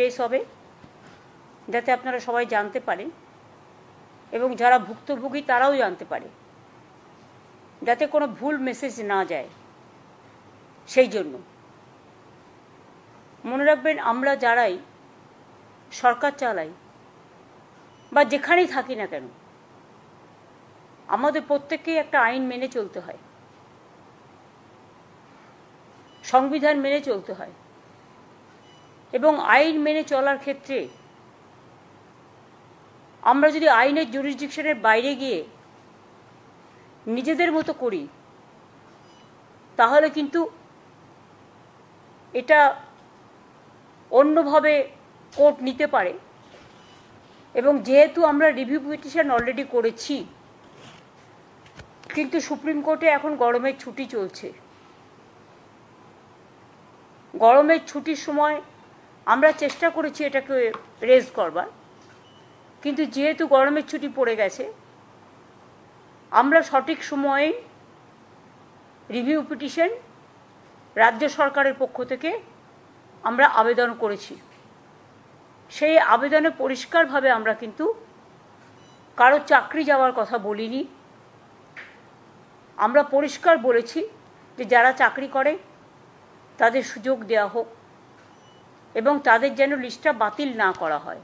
Press হবে, যাতে আপনারা সবাই জানতে পারেন এবং যারা ভুক্তভোগী তারাও জানতে পারে, যাতে কোনো ভুল মেসেজ না যায়। সেই জন্য মনে রাখবেন, আমরা যারাই সরকার চালাই বা যেখানেই থাকি না কেন, আমাদের প্রত্যেককেই একটা আইন মেনে চলতে হয়, সংবিধান মেনে চলতে হয়। এবং আইন মেনে চলার ক্ষেত্রে আমরা যদি আইনের জুরিসডিকশনের বাইরে গিয়ে নিজেদের মতো করি, তাহলে কিন্তু এটা অন্যভাবে কোর্ট নিতে পারে। এবং যেহেতু আমরা রিভিউ পিটিশন অলরেডি করেছি, কিন্তু সুপ্রিম কোর্টে এখন গরমের ছুটি চলছে। গরমের ছুটির সময় আমরা চেষ্টা করেছি এটাকে রেজ করবার, কিন্তু যেহেতু গরমের ছুটি পড়ে গেছে, আমরা সঠিক সময়ে রিভিউ পিটিশন রাজ্য সরকারের পক্ষ থেকে আমরা আবেদন করেছি। সেই আবেদনে পরিষ্কারভাবে আমরা কিন্তু কারো চাকরি যাওয়ার কথা বলিনি। আমরা পরিষ্কার বলেছি যে যারা চাকরি করে তাদের সুযোগ দেওয়া হোক এবং তাদের যেন লিস্টটা বাতিল না করা হয়।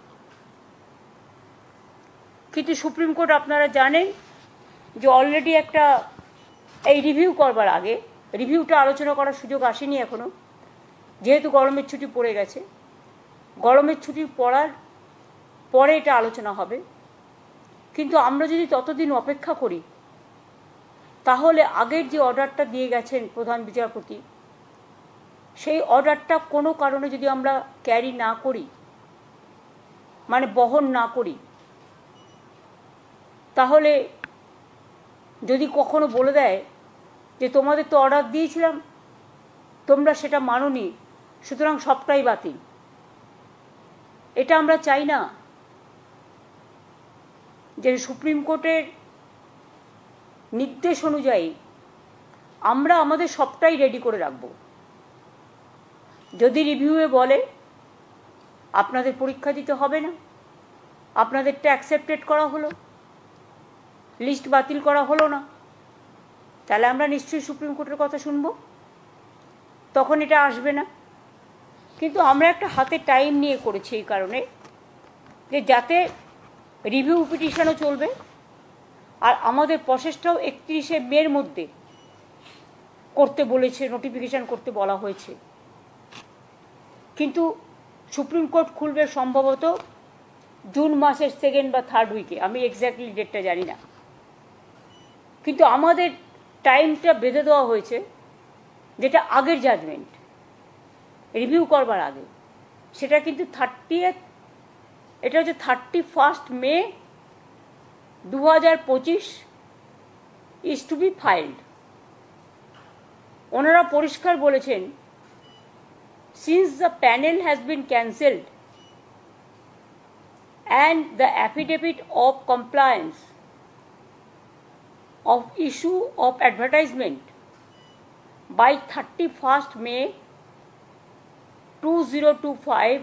কিন্তু সুপ্রিম কোর্ট, আপনারা জানেন যে অলরেডি একটা এই রিভিউ করবার আগে, রিভিউটা আলোচনা করার সুযোগ আসেনি এখনো, যেহেতু গরমের ছুটি পড়ে গেছে। গরমের ছুটি পড়ার পরে এটা আলোচনা হবে। কিন্তু আমরা যদি ততদিন অপেক্ষা করি, তাহলে আগের যে অর্ডারটা দিয়ে গেছেন প্রধান বিচারপতি, সেই অর্ডারটা কোনো কারণে যদি আমরা ক্যারি না করি, মানে বহন না করি, তাহলে যদি কখনো বলে দেয় যে তোমাদের তো অর্ডার দিয়েছিলাম, তোমরা সেটা মানোনি, সুতরাং সবটাই বাতিল, এটা আমরা চাই না। যে সুপ্রিম কোর্টের নির্দেশ অনুযায়ী আমরা আমাদের সবটাই রেডি করে রাখব। যদি রিভিউয়ে বলে আপনাদের পরীক্ষা দিতে হবে না, আপনাদেরটা অ্যাকসেপ্টেড করা হলো, লিস্ট বাতিল করা হলো না, তাহলে আমরা নিশ্চয়ই সুপ্রিম কোর্টের কথা শুনব, তখন এটা আসবে না। কিন্তু আমরা একটা হাতে টাইম নিয়ে করেছি এই কারণে যে যাতে রিভিউ পিটিশনও চলবে আর আমাদের প্রসেসটাও 31শে মের মধ্যে করতে বলেছে, নোটিফিকেশান করতে বলা হয়েছে। কিন্তু সুপ্রিম কোর্ট খুলবে সম্ভবত জুন মাসের 2nd বা 3rd উইকে, আমি এক্স্যাক্টলি ডেটটা জানি না। কিন্তু আমাদের টাইমটা বেঁধে দেওয়া হয়েছে, যেটা আগের জাজমেন্ট রিভিউ করবার আগে, সেটা কিন্তু 30th, এটা হচ্ছে 31st মে 2025 ইজ টু বি ফাইল্ড। ওনারা পরিষ্কার বলেছেন, since the panel has been cancelled and the affidavit of compliance of issue of advertisement by 31st May 2025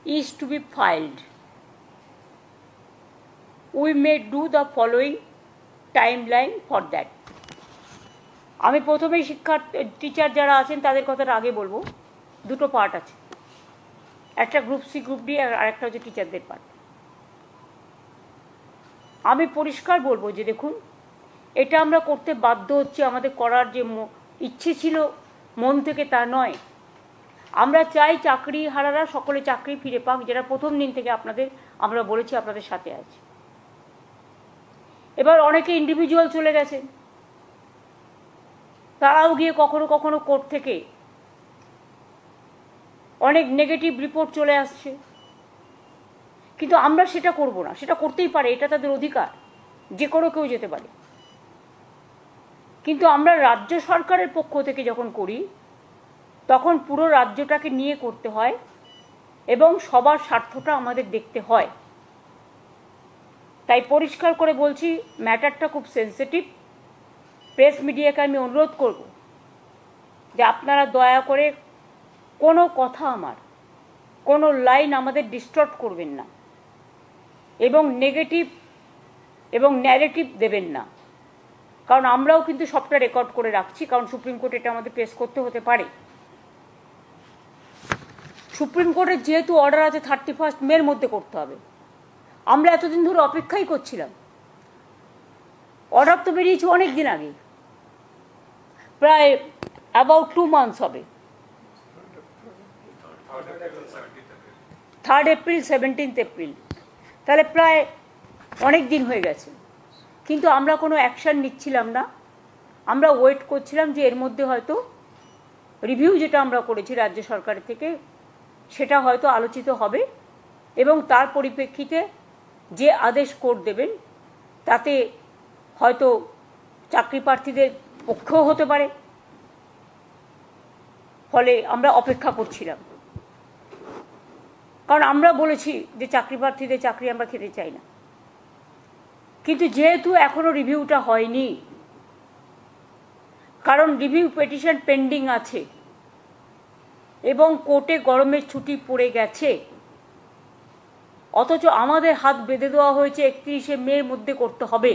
is to be filed, we may do the following timeline for that. আমি প্রথমেই teacher যারা আছেন তাদের কথাটা আগে বলবো। দুটো part আছে, একটা গ্রুপ সি গ্রুপ ডি আর একটা হচ্ছে টিচারদের পার্ট। আমি পরিষ্কার বলবো যে দেখুন, এটা আমরা করতে বাধ্য হচ্ছি, আমাদের করার যে ইচ্ছে ছিল মন থেকে তা নয়। আমরা চাই চাকরি হারারা সকলে চাকরি ফিরে পাক, যেটা প্রথম দিন থেকে আমরা বলেছি আপনাদের সাথে আছি। এবার অনেকে ইন্ডিভিজুয়াল চলে গেছেন, তারাও গিয়ে কখনো কখনো কোর্ট থেকে অনেক নেগেটিভ রিপোর্ট চলে আসছে, কিন্তু আমরা সেটা করব না। সেটা করতেই পারে, এটা তাদের অধিকার, যে কোনো কেউ যেতে পারে। কিন্তু আমরা রাজ্য সরকারের পক্ষ থেকে যখন করি, তখন পুরো রাজ্যটাকে নিয়ে করতে হয় এবং সবার স্বার্থটা আমাদের দেখতে হয়। তাই পরিষ্কার করে বলছি, ম্যাটারটা খুব সেন্সিটিভ। প্রেস মিডিয়াকে আমি অনুরোধ করব যে আপনারা দয়া করে কোনো কথা আমার কোনো লাইন আমাদের ডিস্টর্ট করবেন না এবং নেগেটিভ এবং ন্যারেটিভ দেবেন না, কারণ আমরাও কিন্তু সবটা রেকর্ড করে রাখছি, কারণ সুপ্রিম কোর্টে এটা আমাদের পেশ করতে হতে পারে। সুপ্রিম কোর্টের যেহেতু অর্ডার আছে 31 মের মধ্যে করতে হবে, আমরা এতদিন ধরে অপেক্ষাই করছিলাম। অর্ডার তো বেরিয়েছে অনেক দিন আগে, প্রায় অ্যাবাউট 2 মান্থস হবে। 3rd এপ্রিল 17th এপ্রিল, তাহলে প্রায় অনেক দিন হয়ে গেছে, কিন্তু আমরা কোনো অ্যাকশান নিচ্ছিলাম না। আমরা ওয়েট করছিলাম যে এর মধ্যে হয়তো রিভিউ যেটা আমরা করেছি রাজ্য সরকারের থেকে সেটা হয়তো আলোচিত হবে এবং তার পরিপ্রেক্ষিতে যে আদেশ কোর্ট দেবেন তাতে হয়তো চাকরি প্রার্থীদের পক্ষেও হতে পারে। ফলে আমরা অপেক্ষা করছিলাম, কারণ আমরা বলেছি যে চাকরি প্রার্থীদের চাকরি আমরা খেতে চাই না। কিন্তু যেহেতু এখনো রিভিউটা হয়নি, কারণ রিভিউ পিটিশন পেন্ডিং আছে এবং কোর্টে গরমের ছুটি পড়ে গেছে, অথচ আমাদের হাত বেঁধে দেওয়া হয়েছে 31শে মের মধ্যে করতে হবে,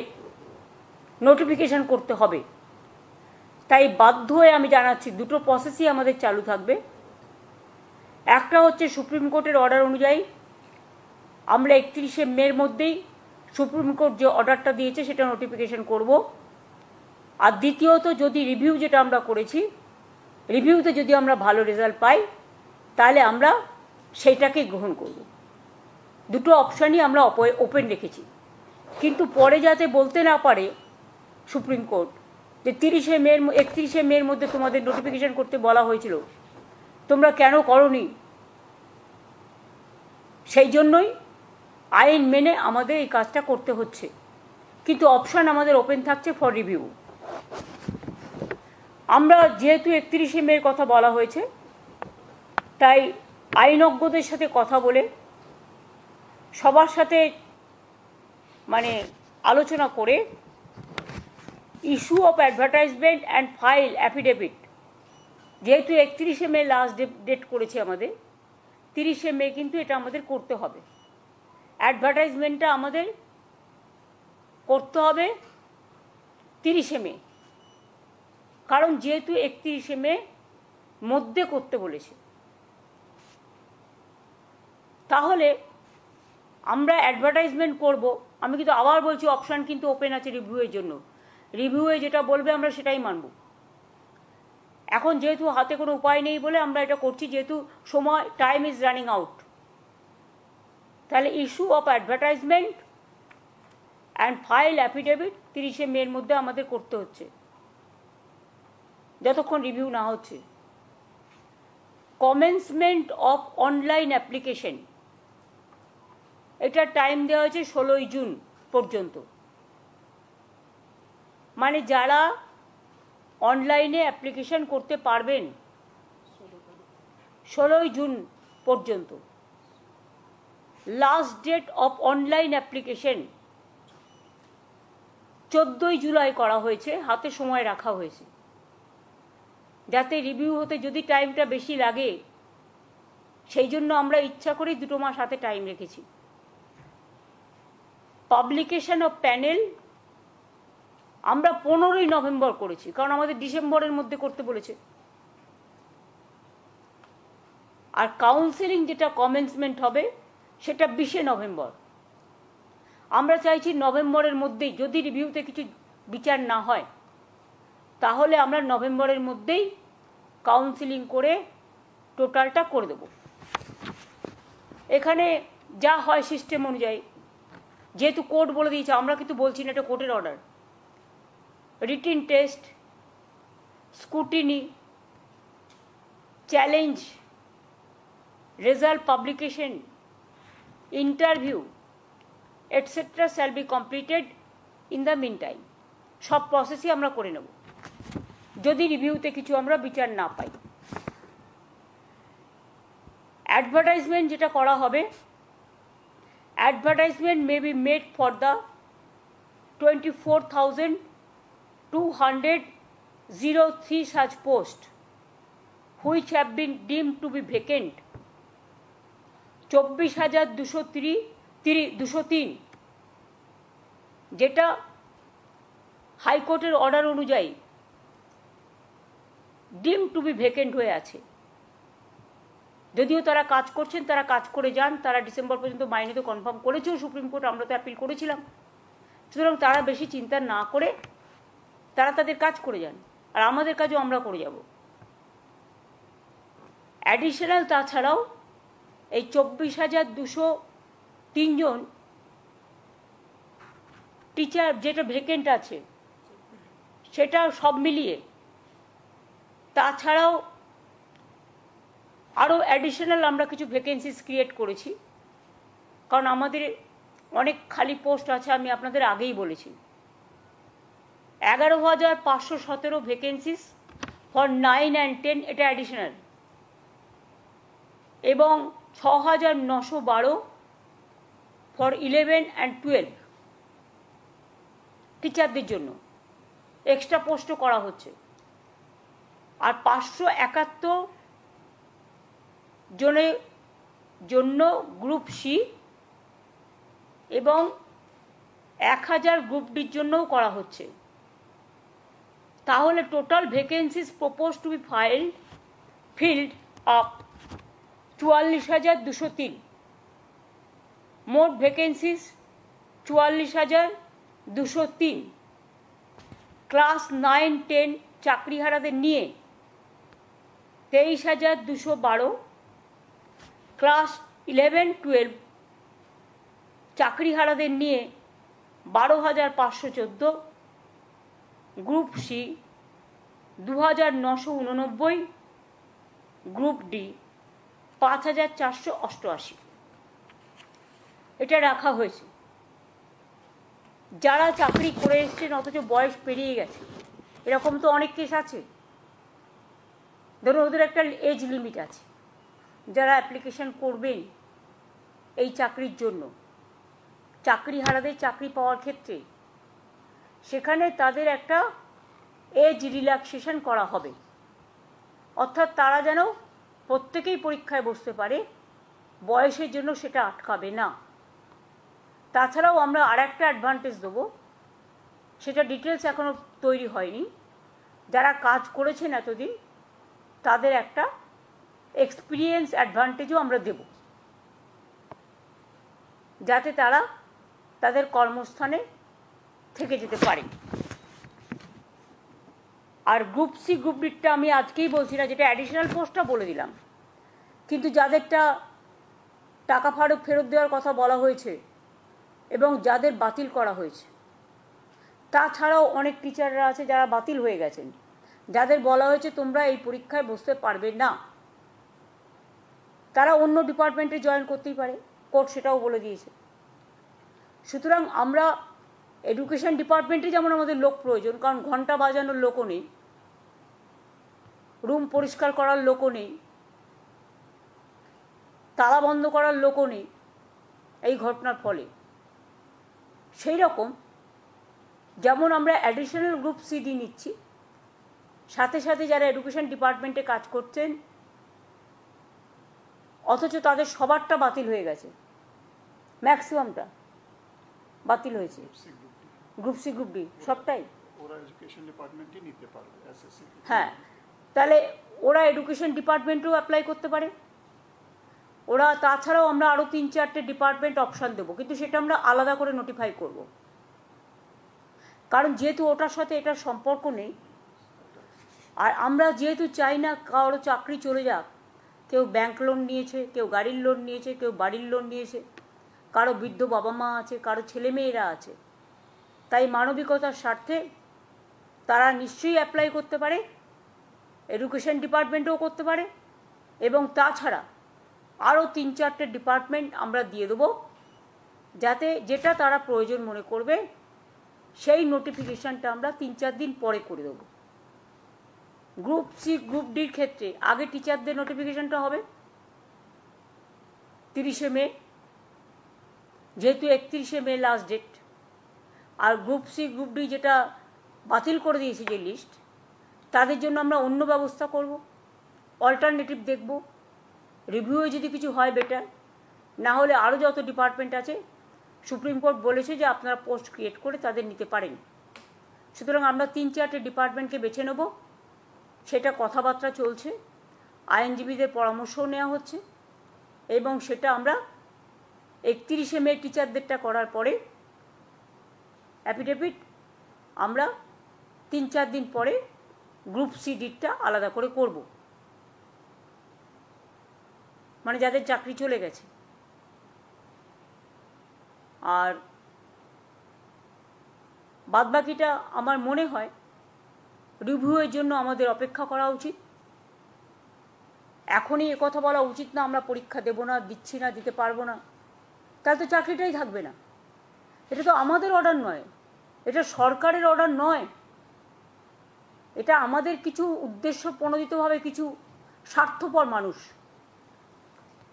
নোটিফিকেশন করতে হবে। তাই বাধ্য হয়ে আমি জানাচ্ছি দুটো প্রসেসই আমাদের চালু থাকবে। একটা হচ্ছে সুপ্রিম কোর্টের অর্ডার অনুযায়ী আমরা 31শে মের মধ্যেই সুপ্রিম কোর্ট যে অর্ডারটা দিয়েছে সেটা নোটিফিকেশন করব। আর দ্বিতীয়ত, যদি রিভিউ যেটা আমরা করেছি রিভিউতে যদি আমরা ভালো রেজাল্ট পাই তাহলে আমরা সেইটাকে গ্রহণ করব। দুটো অপশানই আমরা ওপেন রেখেছি, কিন্তু পরে যাতে বলতে না পারে সুপ্রিম কোর্ট যে 31শে মের মধ্যে তোমাদের নোটিফিকেশন করতে বলা হয়েছিল, তোমরা কেন করোনি, সেই জন্যই আইন মেনে আমাদের এই কাজটা করতে হচ্ছে। কিন্তু অপশান আমাদের ওপেন থাকছে ফর রিভিউ। আমরা যেহেতু 31শে মের কথা বলা হয়েছে, তাই আইনজ্ঞদের সাথে কথা বলে সবার সাথে আলোচনা করে issue of advertisement and file affidavit, যেহেতু 31শে মে লাস্ট ডেট করেছে আমাদের, 30শে মে কিন্তু এটা আমাদের করতে হবে। অ্যাডভার্টাইজমেন্টটা আমাদের করতে হবে 30শে মে, কারণ যেহেতু 31শে মে মধ্যে করতে বলেছে। তাহলে আমরা অ্যাডভার্টাইজমেন্ট করব। আমি কিন্তু আবার বলছি অপশান কিন্তু ওপেন আছে রিভিউয়ের জন্য। রিভিউয়ে যেটা বলবে আমরা সেটাই মানব। এখন যেহেতু হাতে কোনো উপায় নেই বলে আমরা এটা করছি, যেহেতু সময় টাইম ইজ রানিং আউট। তাহলে issue of advertisement and file affidavit 30শে মের মধ্যে আমাদের করতে হচ্ছে যতক্ষণ রিভিউ না হচ্ছে। কমেন্সমেন্ট অফ অনলাইন অ্যাপ্লিকেশন, এটা টাইম দেওয়া হয়েছে 16ই জুন পর্যন্ত। মানে যারা অনলাইনে অ্যাপ্লিকেশন করতে পারবেন 16ই জুন পর্যন্ত। Last date of online application 14ই জুলাই করা হয়েছে, হাতে সময় রাখা হয়েছে যাতে রিভিউ হতে যদি টাইমটা বেশি লাগে, সেই জন্য আমরা ইচ্ছা করেই 2 মাস হাতে টাইম রেখেছি। পাবলিকেশন অফ প্যানেল আমরা 15ই নভেম্বর করেছি, কারণ আমাদের ডিসেম্বরের মধ্যে করতে বলেছে। আর কাউন্সেলিং যেটা কমেন্সমেন্ট হবে সেটা 20শে নভেম্বর। আমরা চাইছি নভেম্বরের মধ্যেই, যদি রিভিউতে কিছু বিচার না হয় তাহলে আমরা নভেম্বরের মধ্যেই কাউন্সেলিং করে টোটালটা করে দেব। এখানে যা হয় সিস্টেম অনুযায়ী, যেহেতু কোর্ট বলে দিয়েছে, আমরা কিন্তু বলছি না, এটা কোর্টের order. Written test, scrutiny, challenge, result publication, interview etcetera shall be completed in the meantime. সব প্রসেসই আমরা করে নেব যদি রিভিউতে কিছু আমরা বিচার না পাই। অ্যাডভার্টাইজমেন্ট যেটা করা হবে, advertisement may be made for the 24,203 such posts which have been deemed to be vacant 24,203, যেটা হাইকোর্টের অর্ডার অনুযায়ী ডিম টু বি ভ্যাকেন্ট হয়ে আছে। যদিও তারা কাজ করছেন, তারা কাজ করে যান, তারা ডিসেম্বর পর্যন্ত মাইনে তো কনফার্ম করেছেও সুপ্রিম কোর্ট, আমরা তো অ্যাপিল করেছিলাম। সুতরাং তারা বেশি চিন্তা না করে তারা তাদের কাজ করে যান, আর আমাদের কাজও আমরা করে যাব। অ্যাডিশনাল তাছাড়াও এই 24,203 জন টিচার যেটা ভ্যাকেন্ট আছে সেটা সব মিলিয়ে, তাছাড়াও আরও অ্যাডিশনাল আমরা কিছু ভ্যাকেন্সিস ক্রিয়েট করেছি, কারণ আমাদের অনেক খালি পোস্ট আছে, আমি আপনাদের আগেই বলেছি। 11,517 ভ্যাকেন্সিস ফর 9 and 10, এটা অ্যাডিশনাল, এবং 6,912 ফর 11 and 12 টিচারদের জন্য এক্সট্রা পোস্টও করা হচ্ছে। আর 571 জনের জন্য গ্রুপ সি এবং 1000 গ্রুপ ডির জন্যও করা হচ্ছে। তাহলে total vacancies propose to B filled up 44,203। মোট ভ্যাকেন্সিস 44,203। ক্লাস 9-10 চাকরিহারাদের নিয়ে 23,212, ক্লাস 11-12 চাকরিহারাদের নিয়ে 12,514, গ্রুপ সি 2,989, গ্রুপ ডি 5,488। এটা রাখা হয়েছে। যারা চাকরি করে এসছেন অথচ বয়স পেরিয়ে গেছে, এরকম তো অনেক কেস আছে। ধরুন ওদের একটা এজ লিমিট আছে, যারা অ্যাপ্লিকেশন করবেন এই চাকরির জন্য, চাকরিহারাদের চাকরি পাওয়ার ক্ষেত্রে, সেখানে তাদের একটা এজ রিল্যাক্সেশন করা হবে, অর্থাৎ তারা যেন প্রত্যেকেই পরীক্ষায় বসতে পারে, বয়সের জন্য সেটা আটকাবে না। তাছাড়াও আমরা আর একটা অ্যাডভান্টেজ দেবো, সেটা ডিটেলস এখনও তৈরি হয়নি। যারা কাজ করেছেন এতদিন তাদের একটা এক্সপিরিয়েন্স অ্যাডভান্টেজও আমরা দেব, যাতে তারা তাদের কর্মস্থানে থেকে যেতে পারে। আর গ্রুপ সি গ্রুপ ডিটা আমি আজকেই বলছি না, যেটা অ্যাডিশনাল পোস্টটা বলে দিলাম, কিন্তু যাদেরটা টাকা ফেরত দেওয়ার কথা বলা হয়েছে এবং যাদের বাতিল করা হয়েছে, তাছাড়াও অনেক টিচাররা আছে যারা বাতিল হয়ে গেছেন, যাদের বলা হয়েছে তোমরা এই পরীক্ষায় বসতে পারবে না, তারা অন্য ডিপার্টমেন্টে জয়েন করতেই পারে, কোর্ট সেটাও বলে দিয়েছে। সুতরাং আমরা এডুকেশন ডিপার্টমেন্টে যেমন আমাদের লোক প্রয়োজন, কারণ ঘন্টা বাজানোর লোকও নেই, রুম পরিষ্কার করার লোকও নেই, তালা বন্ধ করার লোকও নেই এই ঘটনার ফলে। সেই রকম যেমন আমরা অ্যাডিশনাল গ্রুপ সিডি নিচ্ছি, সাথে সাথে যারা এডুকেশন ডিপার্টমেন্টে কাজ করছেন অথচ তাদের সবারটা বাতিল হয়ে গেছে, ম্যাক্সিমামটা বাতিল হয়েছে, গ্রুপ সি গ্রুপ ডি সবটাই, হ্যাঁ, তাহলে ওরা এডুকেশন ডিপার্টমেন্টেও অ্যাপ্লাই করতে পারে। ওরা তাছাড়াও আমরা আরও 3-4টে ডিপার্টমেন্ট অপশান দেবো, কিন্তু সেটা আমরা আলাদা করে নোটিফাই করব, কারণ যেহেতু ওটার সাথে এটার সম্পর্ক নেই। আর আমরা যেহেতু চাই না কারো চাকরি চলে যাক, কেউ ব্যাংক লোন নিয়েছে, কেউ গাড়ির লোন নিয়েছে, কেউ বাড়ির লোন নিয়েছে, কারো বৃদ্ধ বাবা মা আছে, কারো ছেলেমেয়েরা আছে, তাই মানবিকতার স্বার্থে তারা নিশ্চয়ই অ্যাপ্লাই করতে পারে, এডুকেশন ডিপার্টমেন্টেও করতে পারে, এবং তাছাড়া আরও 3-4টে ডিপার্টমেন্ট আমরা দিয়ে দেবো, যাতে যেটা তারা প্রয়োজন মনে করবে সেই নোটিফিকেশানটা আমরা 3-4 দিন পরে করে দেবো। গ্রুপ সি গ্রুপ ডির ক্ষেত্রে আগে টিচারদের নোটিফিকেশানটা হবে 30শে মে, যেহেতু 31শে মে লাস্ট ডেট। আর গ্রুপ সি গ্রুপ ডি যেটা বাতিল করে দিয়েছে যে লিস্ট, তাদের জন্য আমরা অন্য ব্যবস্থা করব, অল্টারনেটিভ দেখব, রিভিউয়ে যদি কিছু হয় বেটার, না হলে আরও যত ডিপার্টমেন্ট আছে সুপ্রিম কোর্ট বলেছে যে আপনারা পোস্ট ক্রিয়েট করে তাদের নিতে পারেন। সুতরাং আমরা 3-4টে ডিপার্টমেন্টকে বেছে নেব, সেটা কথাবার্তা চলছে, আইনজীবীদের পরামর্শও নেওয়া হচ্ছে, এবং সেটা আমরা 31শে মে টিচারদেরটা করার পরে অ্যাফিডেভিট আমরা 3-4 দিন পরে গ্রুপ সি ডিটটা আলাদা করে করব, মানে যাদের চাকরি চলে গেছে। আর বাদবাকিটা আমার মনে হয় রিভিউয়ের জন্য আমাদের অপেক্ষা করা উচিত। এখনই কথা বলা উচিত না আমরা পরীক্ষা দেব না, দিচ্ছি না, দিতে পারবো না, তাহলে তো চাকরিটাই থাকবে না। এটা তো আমাদের অর্ডার নয়, এটা সরকারের অর্ডার নয়, এটা আমাদের কিছু উদ্দেশ্য প্রণোদিতভাবে কিছু স্বার্থপর মানুষ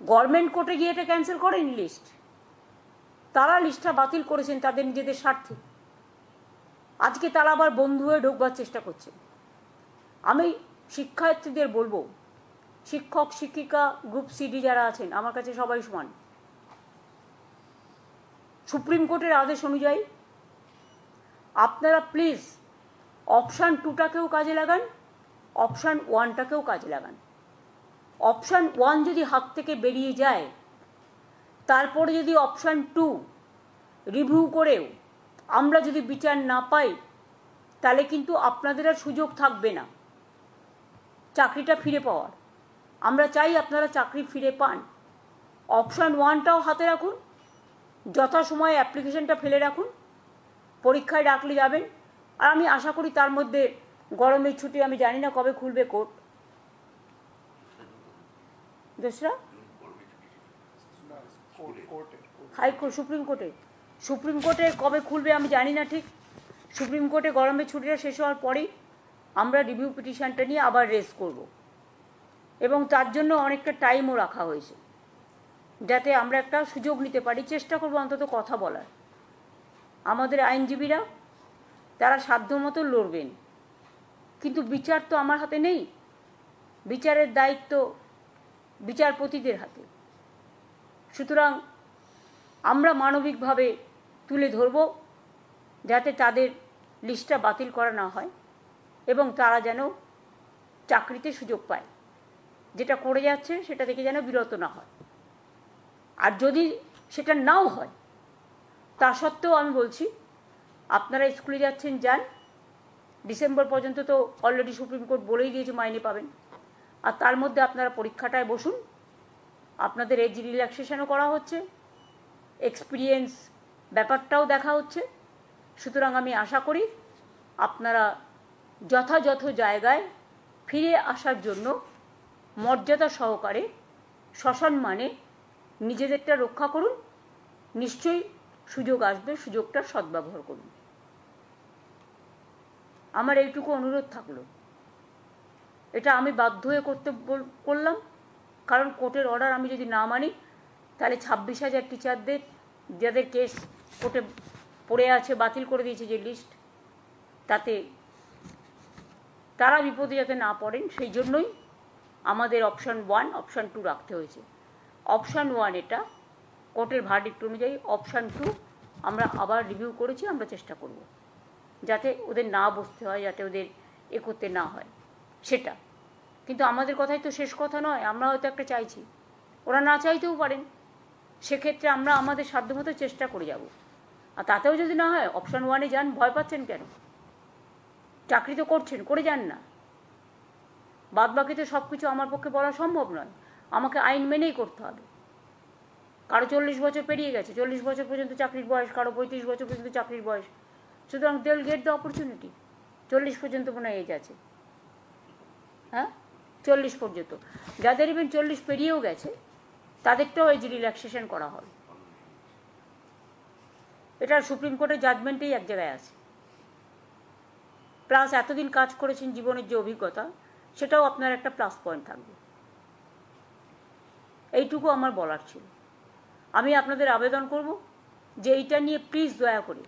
গভর্নমেন্ট কোর্টে গিয়ে এটা ক্যান্সেল করেনি লিস্ট, তারা লিস্টটা বাতিল করেছেন তাদের নিজেদের স্বার্থে। আজকে তারা আবার বন্ধু হয়ে ঢোকবার চেষ্টা করছে। আমি শিক্ষার্থীদের বলবো, শিক্ষক শিক্ষিকা গ্রুপ সিডি যারা আছেন আমার কাছে সবাই সমান। সুপ্রিম কোর্টের আদেশ অনুযায়ী আপনারা প্লিজ অপশান 2টাকেও কাজে লাগান, অপশান 1টাকেও কাজে লাগান। অপশান 1 যদি হাত থেকে বেরিয়ে যায়, তারপরে যদি অপশান 2 রিভিউ করেও আমরা যদি বিচার না পাই, তাহলে কিন্তু আপনাদের আর সুযোগ থাকবে না চাকরিটা ফিরে পাওয়ার। আমরা চাই আপনারা চাকরি ফিরে পান। অপশান 1টাও হাতে রাখুন, যথাসময়ে অ্যাপ্লিকেশনটা ফেলে রাখুন, পরীক্ষায় ডাকলে যাবেন। আর আমি আশা করি তার মধ্যে গরমের ছুটি, আমি জানি না কবে খুলবে কোর্ট, দোসরা হাইকোর্ট সুপ্রিম কোর্টে কবে খুলবে আমি জানি না ঠিক। সুপ্রিম কোর্টে গরমের ছুটিটা শেষ হওয়ার পরেই আমরা রিভিউ পিটিশনটা নিয়ে আবার রেজ করব, এবং তার জন্য অনেকটা টাইমও রাখা হয়েছে যাতে আমরা একটা সুযোগ নিতে পারি। চেষ্টা করব অন্তত কথা বলার। আমাদের আইনজীবীরা তারা সাধ্যমতো লড়বেন, কিন্তু বিচার তো আমার হাতে নেই, বিচারের দায়িত্ব বিচারপতিদের হাতে। সুতরাং আমরা মানবিকভাবে তুলে ধরব যাতে তাদের লিস্টটা বাতিল করা না হয় এবং তারা যেন চাকরিতে সুযোগ পায়। যেটা করে যাচ্ছে সেটা থেকে যেন বিরত না হয়। আর যদি সেটা নাও হয়, তা সত্ত্বেও আমি বলছি আপনারা স্কুলে যাচ্ছেন যান, ডিসেম্বর পর্যন্ত তো অলরেডি সুপ্রিম কোর্ট বলেই দিয়েছে মাইনে পাবেন। আর তার মধ্যে আপনারা পরীক্ষাটায় বসুন, আপনাদের এজ রিল্যাক্সেশনও করা হচ্ছে, এক্সপিরিয়েন্স ব্যাপারটাও দেখা হচ্ছে। সুতরাং আমি আশা করি আপনারা যথাযথ জায়গায় ফিরে আসার জন্য মর্যাদা সহকারে সসম্মানে নিজেদেরটা রক্ষা করুন। নিশ্চয়ই সুযোগ আসবে, সুযোগটার সদ্ব্যবহার করুন। আমার এইটুকু অনুরোধ থাকলো। এটা আমি বাধ্য হয়ে করলাম, কারণ কোর্টের অর্ডার আমি যদি না মানি তাহলে 26,000 টিচারদের যাদের কেস কোর্টে পড়ে আছে, বাতিল করে দিয়েছে যে লিস্ট, তাতে তারা বিপদে যাতে না পড়েন সেই জন্যই আমাদের অপশান 1 অপশান 2 রাখতে হয়েছে। অপশান 1 এটা কোর্টের ভার্ডিক্ট অনুযায়ী, অপশান 2 আমরা আবার রিভিউ করেছি। আমরা চেষ্টা করব যাতে ওদের না বসতে হয়, যাতে ওদের করতে না হয় সেটা। কিন্তু আমাদের কথাই তো শেষ কথা নয়, আমরা হয়তো একটা চাইছি, ওরা না চাইতেও পারেন। সেক্ষেত্রে আমরা আমাদের সাধ্যমতো চেষ্টা করে যাব। আর তাতেও যদি না হয় অপশান 1-এ যান। ভয় পাচ্ছেন কেন? চাকরি তো করছেন, করে যান না। বাদবাকি তো সব কিছু আমার পক্ষে বলা সম্ভব নয়, আমাকে আইন মেনেই করতে হবে। কারো 40 বছর পেরিয়ে গেছে, 40 বছর পর্যন্ত চাকরির বয়স, কারো 35 বছর পর্যন্ত চাকরির বয়স। সুতরাং they will get the opportunity. 40 পর্যন্ত মনে হয় এজ আছে, হ্যাঁ 40 পর্যন্ত। যাদের ইভেন 40 পেরিয়েও গেছে তাদেরটাও এজ রিল্যাক্সেশন করা হবে। এটা সুপ্রিম কোর্টের জাজমেন্টেই এক জায়গায় আছে। প্লাস এতদিন কাজ করেছেন, জীবনের যে অভিজ্ঞতা, সেটাও আপনার একটা প্লাস পয়েন্ট থাকবে। এইটুকু আমার বলার ছিল। আমি আপনাদের আবেদন করব যে এইটা নিয়ে প্লিজ দয়া করে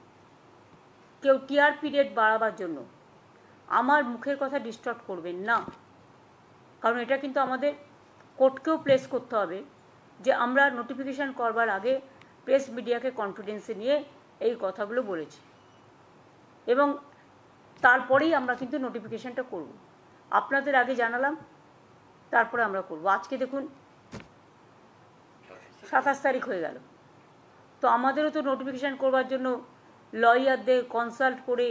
কেউ টিআরপি রেট বাড়াবার জন্য আমার মুখের কথা ডিস্টর্ব করবেন না। কারণ এটা কিন্তু আমাদের কোর্টকেও প্লেস করতে হবে যে আমরা নোটিফিকেশান করবার আগে প্রেস মিডিয়াকে কনফিডেন্সে নিয়ে এই কথাগুলো বলেছি এবং তারপরেই আমরা কিন্তু নোটিফিকেশানটা করব। আপনাদের আগে জানালাম, তারপরে আমরা করব। আজকে দেখুন 27 তারিখ হয়ে গেল, তো আমাদেরও তো নোটিফিকেশান করবার জন্য লয়ারদের কনসাল্ট করে,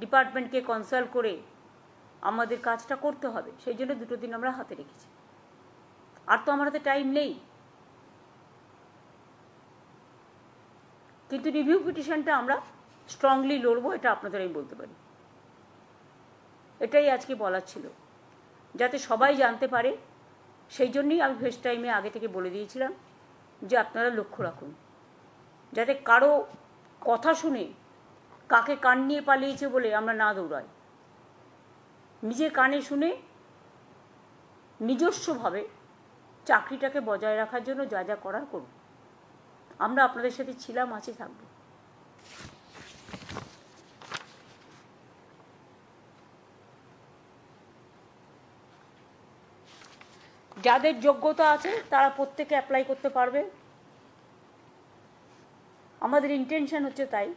ডিপার্টমেন্টকে কনসাল্ট করে আমাদের কাজটা করতে হবে। সেই জন্য 2 দিন আমরা হাতে রেখেছি, আর তো আমার হাতে টাইম নেই। কিন্তু রিভিউ পিটিশনটা আমরা স্ট্রংলি লড়বো, এটা আপনাদের আমি বলতে পারি। এটাই আজকে বলার ছিল, যাতে সবাই জানতে পারে। সেই জন্যই আমি ফেস টাইমে আগে থেকে বলে দিয়েছিলাম যে আপনারা লক্ষ্য রাখুন, যাতে কারো কথা শুনে কাকে কান নিয়ে পালিয়েছে বলে আমরা না দৌড়াই। নিজে কানে শুনে নিজস্বভাবে চাকরিটাকে বজায় রাখার জন্য যা যা করার করুন। আমরা আপনাদের সাথে ছিলাম, আছি, থাকব। যাদের যোগ্যতা আছে তারা প্রত্যেকে অ্যাপ্লাই করতে পারবে। আমাদের ইন্টেনশন হচ্ছে তাই,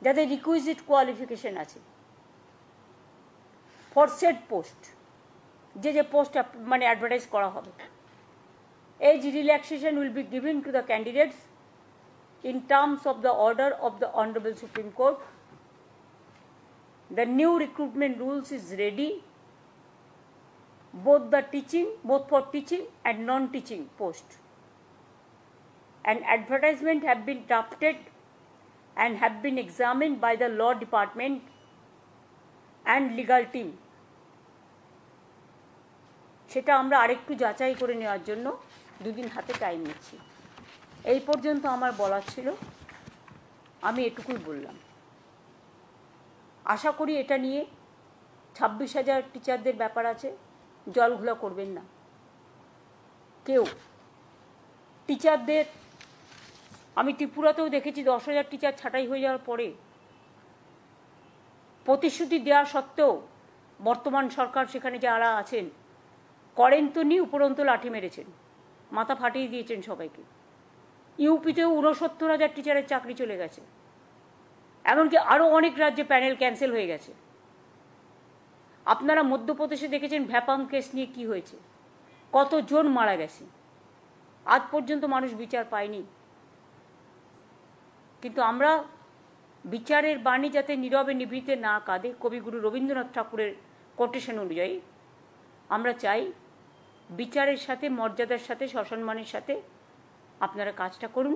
যাদের রিকুইজিট কোয়ালিফিকেশন আছে ফর সেট পোস্ট, যে পোস্ট মানে অ্যাডভার্টাইজ করা হবে, age relaxation will be given to the candidates in terms of the order of the Honorable Supreme Court. The new recruitment rules is ready, both for teaching and non-teaching post. An advertisement have been drafted and have been examined by the law department and legal team. সেটা আমরা আরেকটু যাচাই করে নেওয়ার জন্য 2 দিন হাতে time নিচ্ছি। এই পর্যন্ত আমার বলার ছিল, আমি এটুকুই বললাম। আশা করি এটা নিয়ে 26,000 টিচারদের ব্যাপার আছে, জলঘোলা করবেন না কেউ। টিচারদের আমি ত্রিপুরাতেও দেখেছি 10,000 টিচার ছাঁটাই হয়ে যাওয়ার পরে প্রতিশ্রুতি দেওয়া সত্ত্বেও বর্তমান সরকার সেখানে যারা আছেন করেন তো নি, উপরন্ত লাঠি মেরেছেন, মাথা ফাটিয়ে দিয়েছেন সবাইকে। ইউপিতেও 69,000 টিচারের চাকরি চলে গেছে, এমনকি আরও অনেক রাজ্যে প্যানেল ক্যান্সেল হয়ে গেছে। আপনারা মধ্যপ্রদেশে দেখেছেন ভ্যাপাং কেস নিয়ে কি হয়েছে, কতজন মারা গেছে, আজ পর্যন্ত মানুষ বিচার পায়নি। কিন্তু আমরা বিচারের বাণী যাতে নীরবে নিভৃতে না কাঁদে, কবিগুরু রবীন্দ্রনাথ ঠাকুরের কোটেশন অনুযায়ী আমরা চাই বিচারের সাথে, মর্যাদার সাথে, সসম্মানের সাথে আপনারা কাজটা করুন,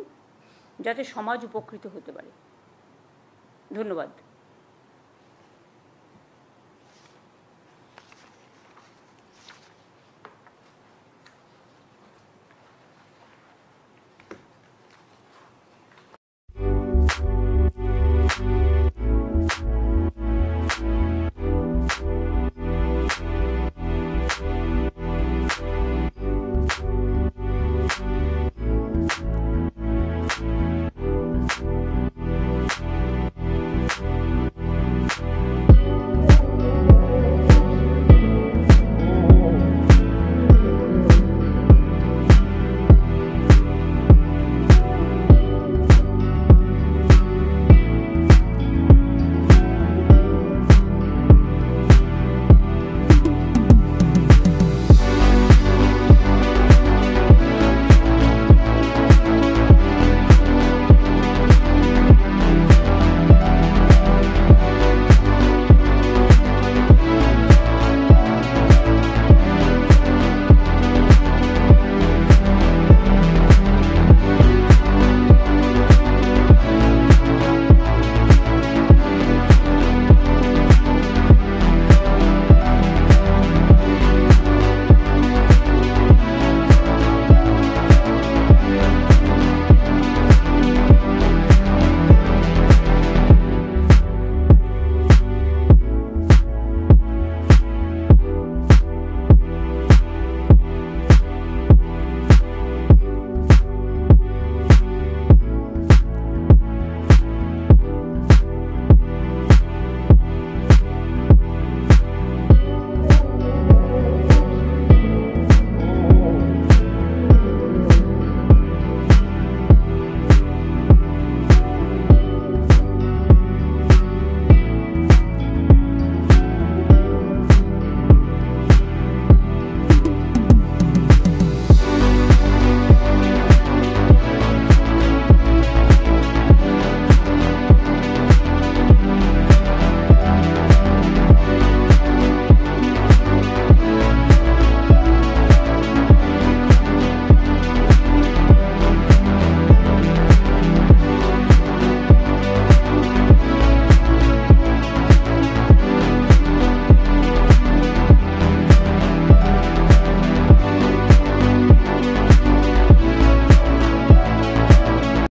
যাতে সমাজ উপকৃত হতে পারে। ধন্যবাদ।